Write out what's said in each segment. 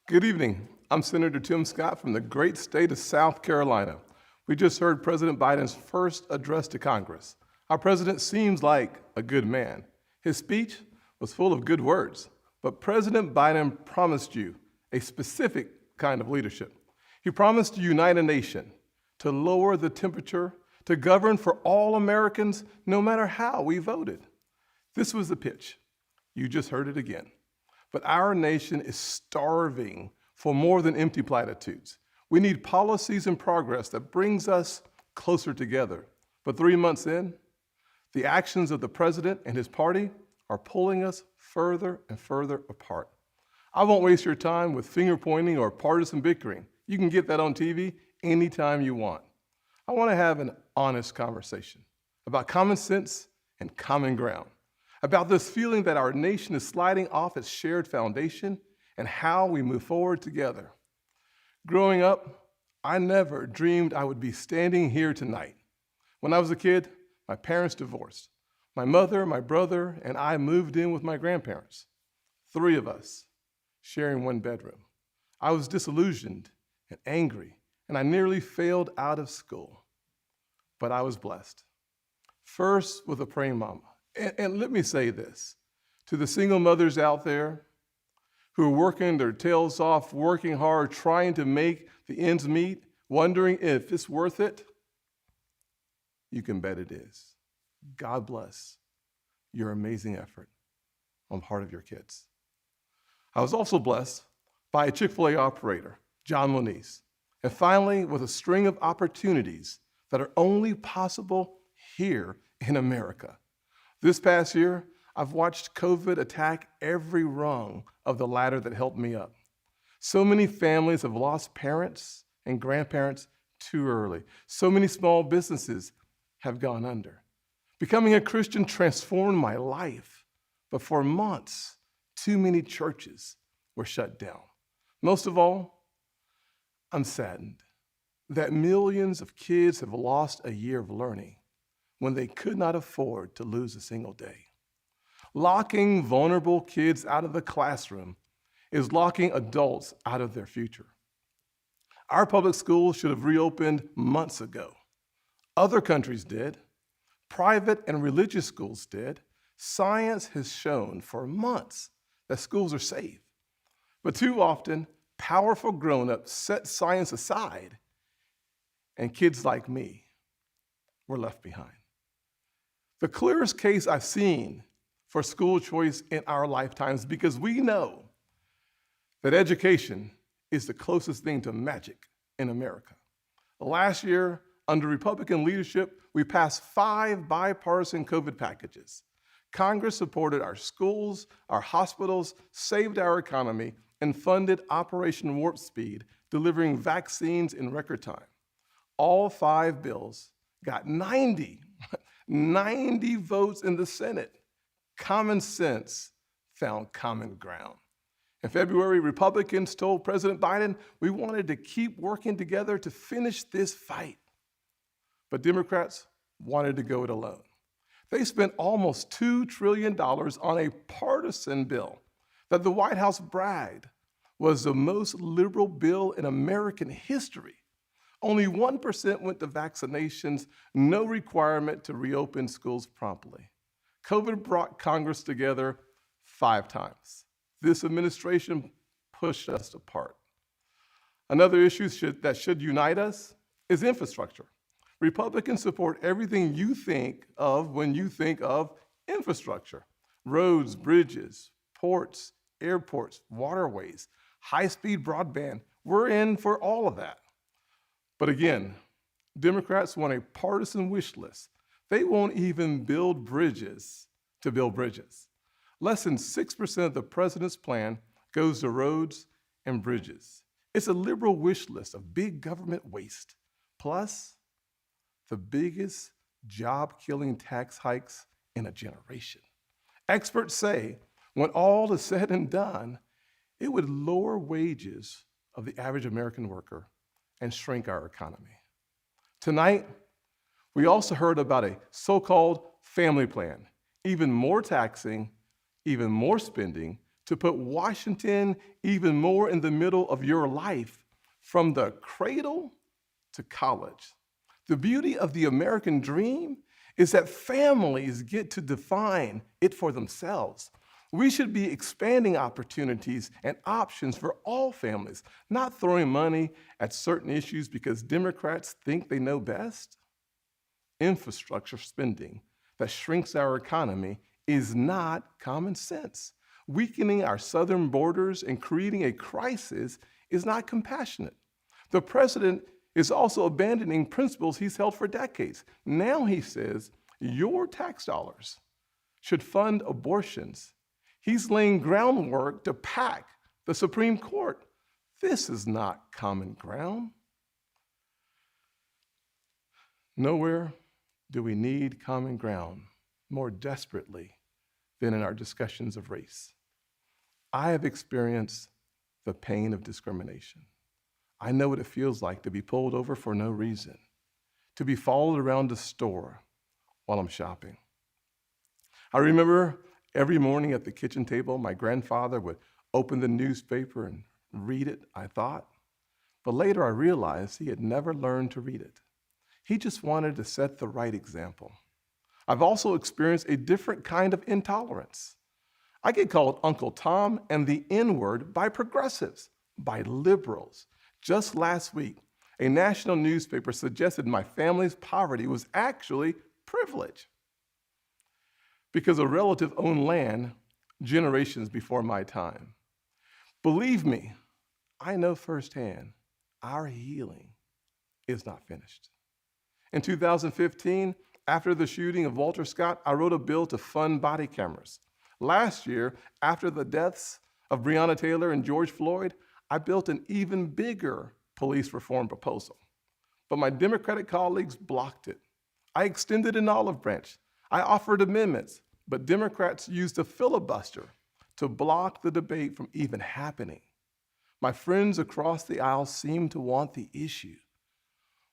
Good evening. I'm Senator Tim Scott from the great state of South Carolina. We just heard President Biden's first address to Congress. Our president seems like a good man. His speech was full of good words, but President Biden promised you a specific kind of leadership. He promised to unite a nation, to lower the temperature, to govern for all Americans, no matter how we voted. This was the pitch. You just heard it again. But our nation is starving for more than empty platitudes. We need policies and progress that brings us closer together. But 3 months in, the actions of the president and his party are pulling us further and further apart. I won't waste your time with finger pointing or partisan bickering. You can get that on TV anytime you want. I want to have an honest conversation about common sense and common ground, about this feeling that our nation is sliding off its shared foundation and how we move forward together. Growing up, I never dreamed I would be standing here tonight. When I was a kid, my parents divorced. My mother, my brother, and I moved in with my grandparents. 3 of us sharing one bedroom. I was disillusioned and angry, and I nearly failed out of school. But I was blessed. First, with a praying mama. And let me say this, to the single mothers out there who are working their tails off, working hard, trying to make the ends meet, wondering if it's worth it, you can bet it is. God bless your amazing effort on part of your kids. I was also blessed by a Chick-fil-A operator, John Moniz, and finally with a string of opportunities that are only possible here in America. This past year, I've watched COVID attack every rung of the ladder that helped me up. So many families have lost parents and grandparents too early. So many small businesses have gone under. Becoming a Christian transformed my life, but for months, too many churches were shut down. Most of all, I'm saddened that millions of kids have lost a year of learning when they could not afford to lose a single day. Locking vulnerable kids out of the classroom is locking adults out of their future. Our public schools should have reopened months ago. Other countries did. Private and religious schools did. Science has shown for months that schools are safe. But too often, powerful grown-ups set science aside, and kids like me were left behind. The clearest case I've seen for school choice in our lifetimes, because we know that education is the closest thing to magic in America. Last year, under Republican leadership, we passed 5 bipartisan COVID packages. Congress supported our schools, our hospitals, saved our economy, and funded Operation Warp Speed, delivering vaccines in record time. All 5 bills got 90 votes in the Senate. Common sense found common ground. In February, Republicans told President Biden we wanted to keep working together to finish this fight. But Democrats wanted to go it alone. They spent almost $2 trillion on a partisan bill that the White House bragged was the most liberal bill in American history. Only 1% went to vaccinations, no requirement to reopen schools promptly. COVID brought Congress together 5 times. This administration pushed us apart. Another issue that should unite us is infrastructure. Republicans support everything you think of when you think of infrastructure. Roads, bridges, ports, airports, waterways, high-speed broadband. We're in for all of that. But again, Democrats want a partisan wish list. They won't even build bridges to build bridges. Less than 6% of the president's plan goes to roads and bridges. It's a liberal wish list of big government waste, plus the biggest job-killing tax hikes in a generation. Experts say when all is said and done, it would lower wages of the average American worker and shrink our economy. Tonight, we also heard about a so-called family plan, even more taxing, even more spending to put Washington even more in the middle of your life from the cradle to college. The beauty of the American dream is that families get to define it for themselves. We should be expanding opportunities and options for all families, not throwing money at certain issues because Democrats think they know best. Infrastructure spending that shrinks our economy is not common sense. Weakening our southern borders and creating a crisis is not compassionate. The president is also abandoning principles he's held for decades. Now he says your tax dollars should fund abortions. He's laying groundwork to pack the Supreme Court. This is not common ground. Nowhere do we need common ground more desperately than in our discussions of race. I have experienced the pain of discrimination. I know what it feels like to be pulled over for no reason, to be followed around the store while I'm shopping. I remember every morning at the kitchen table, my grandfather would open the newspaper and read it, I thought. But later I realized he had never learned to read it. He just wanted to set the right example. I've also experienced a different kind of intolerance. I get called Uncle Tom and the N-word by progressives, by liberals. Just last week, a national newspaper suggested my family's poverty was actually privilege because a relative owned land generations before my time. Believe me, I know firsthand our healing is not finished. In 2015, after the shooting of Walter Scott, I wrote a bill to fund body cameras. Last year, after the deaths of Breonna Taylor and George Floyd, I built an even bigger police reform proposal. But my Democratic colleagues blocked it. I extended an olive branch. I offered amendments, but Democrats used a filibuster to block the debate from even happening. My friends across the aisle seemed to want the issue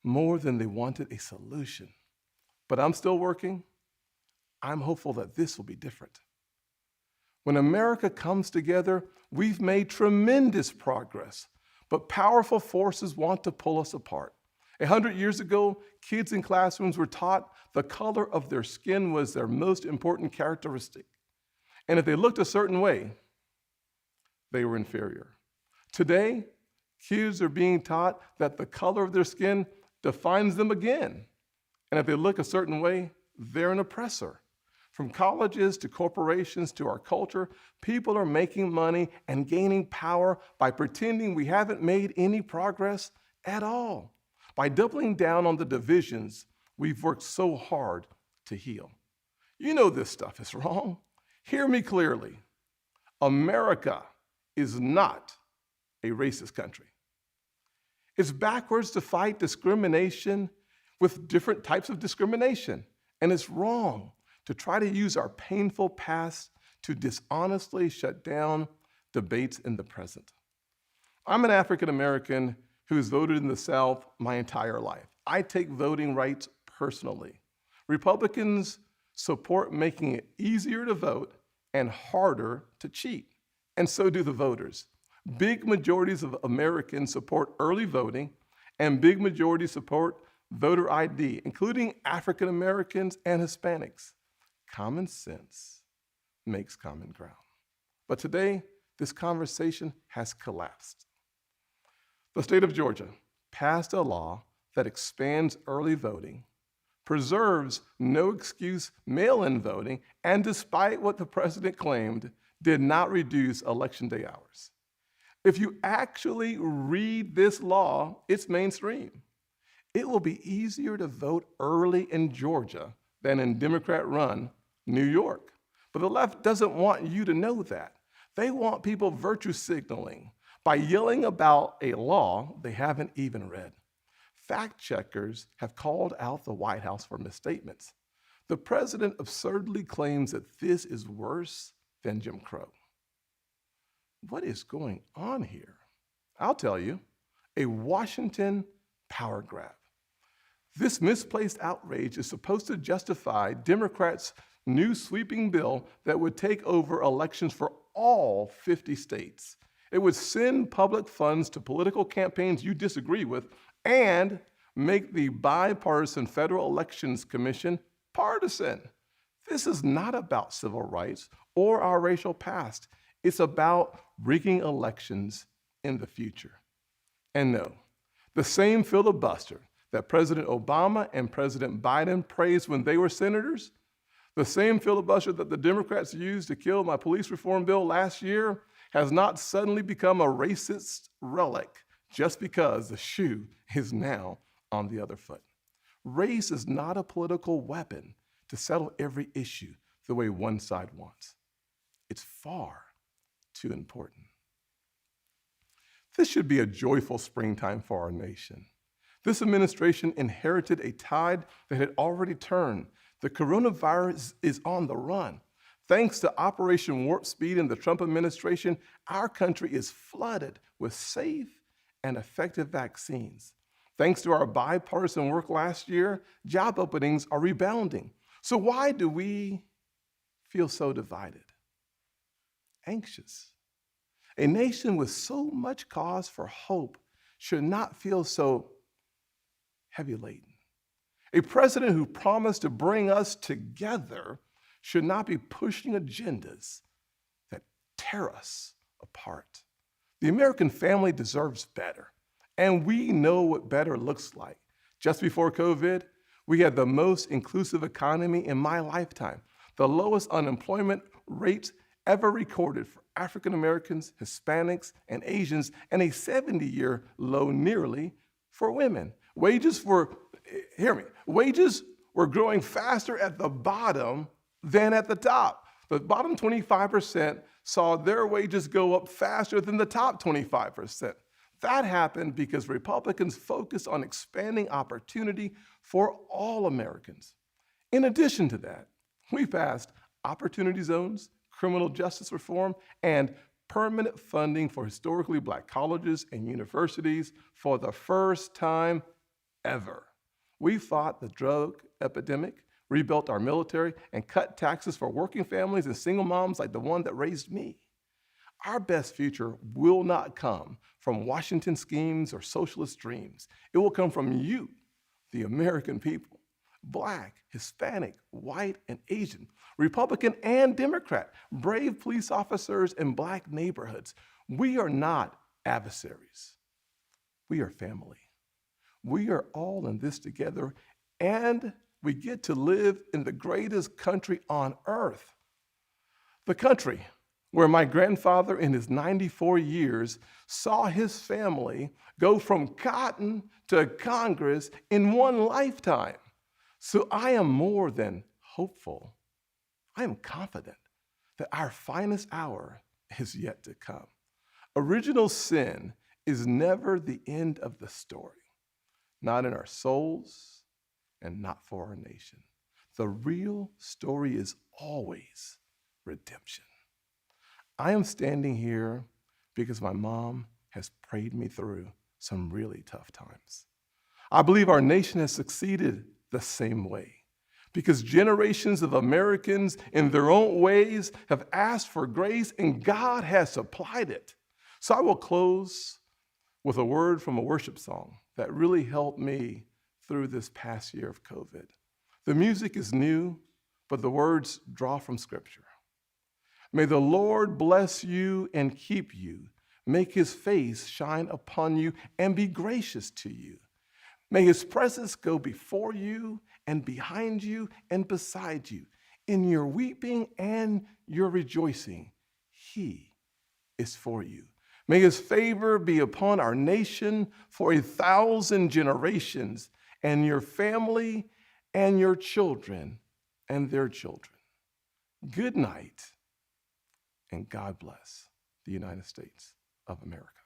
more than they wanted a solution. But I'm still working. I'm hopeful that this will be different. When America comes together, we've made tremendous progress, but powerful forces want to pull us apart. 100 years ago, kids in classrooms were taught the color of their skin was their most important characteristic. And if they looked a certain way, they were inferior. Today, kids are being taught that the color of their skin defines them again. And if they look a certain way, they're an oppressor. From colleges to corporations to our culture, people are making money and gaining power by pretending we haven't made any progress at all, by doubling down on the divisions we've worked so hard to heal. You know this stuff is wrong. Hear me clearly. America is not a racist country. It's backwards to fight discrimination with different types of discrimination, and it's wrong to try to use our painful past to dishonestly shut down debates in the present. I'm an African American who's voted in the South my entire life. I take voting rights personally. Republicans support making it easier to vote and harder to cheat, and so do the voters. Big majorities of Americans support early voting, and big majorities support voter ID, including African Americans and Hispanics. Common sense makes common ground. But today, this conversation has collapsed. The state of Georgia passed a law that expands early voting, preserves no excuse mail-in voting, and despite what the president claimed, did not reduce election day hours. If you actually read this law, it's mainstream. It will be easier to vote early in Georgia than in Democrat-run New York. But the left doesn't want you to know that. They want people virtue signaling by yelling about a law they haven't even read. Fact checkers have called out the White House for misstatements. The president absurdly claims that this is worse than Jim Crow. What is going on here? I'll tell you, a Washington power grab. This misplaced outrage is supposed to justify Democrats' new sweeping bill that would take over elections for all 50 states. It would send public funds to political campaigns you disagree with and make the bipartisan Federal Elections Commission partisan. This is not about civil rights or our racial past. It's about rigging elections in the future. And no, the same filibuster that President Obama and President Biden praised when they were senators, the same filibuster that the Democrats used to kill my police reform bill last year, has not suddenly become a racist relic just because the shoe is now on the other foot. Race is not a political weapon to settle every issue the way one side wants. It's far too important. This should be a joyful springtime for our nation. This administration inherited a tide that had already turned. The coronavirus is on the run. Thanks to Operation Warp Speed and the Trump administration, our country is flooded with safe and effective vaccines. Thanks to our bipartisan work last year, job openings are rebounding. So why do we feel so divided? Anxious. A nation with so much cause for hope should not feel so heavy laden. A president who promised to bring us together should not be pushing agendas that tear us apart. The American family deserves better, and we know what better looks like. Just before COVID, we had the most inclusive economy in my lifetime, the lowest unemployment rates ever recorded for African Americans, Hispanics, and Asians, and a 70-year low nearly for women. Wages were growing faster at the bottom than at the top. The bottom 25% saw their wages go up faster than the top 25%. That happened because Republicans focused on expanding opportunity for all Americans. In addition to that, we passed opportunity zones, criminal justice reform, and permanent funding for historically Black colleges and universities for the first time ever. We fought the drug epidemic, rebuilt our military, and cut taxes for working families and single moms like the one that raised me. Our best future will not come from Washington schemes or socialist dreams. It will come from you, the American people, Black, Hispanic, white, and Asian, Republican and Democrat, brave police officers in Black neighborhoods. We are not adversaries. We are family. We are all in this together, and we get to live in the greatest country on earth. The country where my grandfather in his 94 years saw his family go from cotton to Congress in one lifetime. So I am more than hopeful. I am confident that our finest hour is yet to come. Original sin is never the end of the story, not in our souls and not for our nation. The real story is always redemption. I am standing here because my mom has prayed me through some really tough times. I believe our nation has succeeded the same way because generations of Americans in their own ways have asked for grace and God has supplied it. So I will close with a word from a worship song that really helped me through this past year of COVID. The music is new, but the words draw from Scripture. May the Lord bless you and keep you, make his face shine upon you and be gracious to you. May his presence go before you and behind you and beside you. In your weeping and your rejoicing, he is for you. May his favor be upon our nation for 1,000 generations, and your family and your children and their children. Good night, and God bless the United States of America.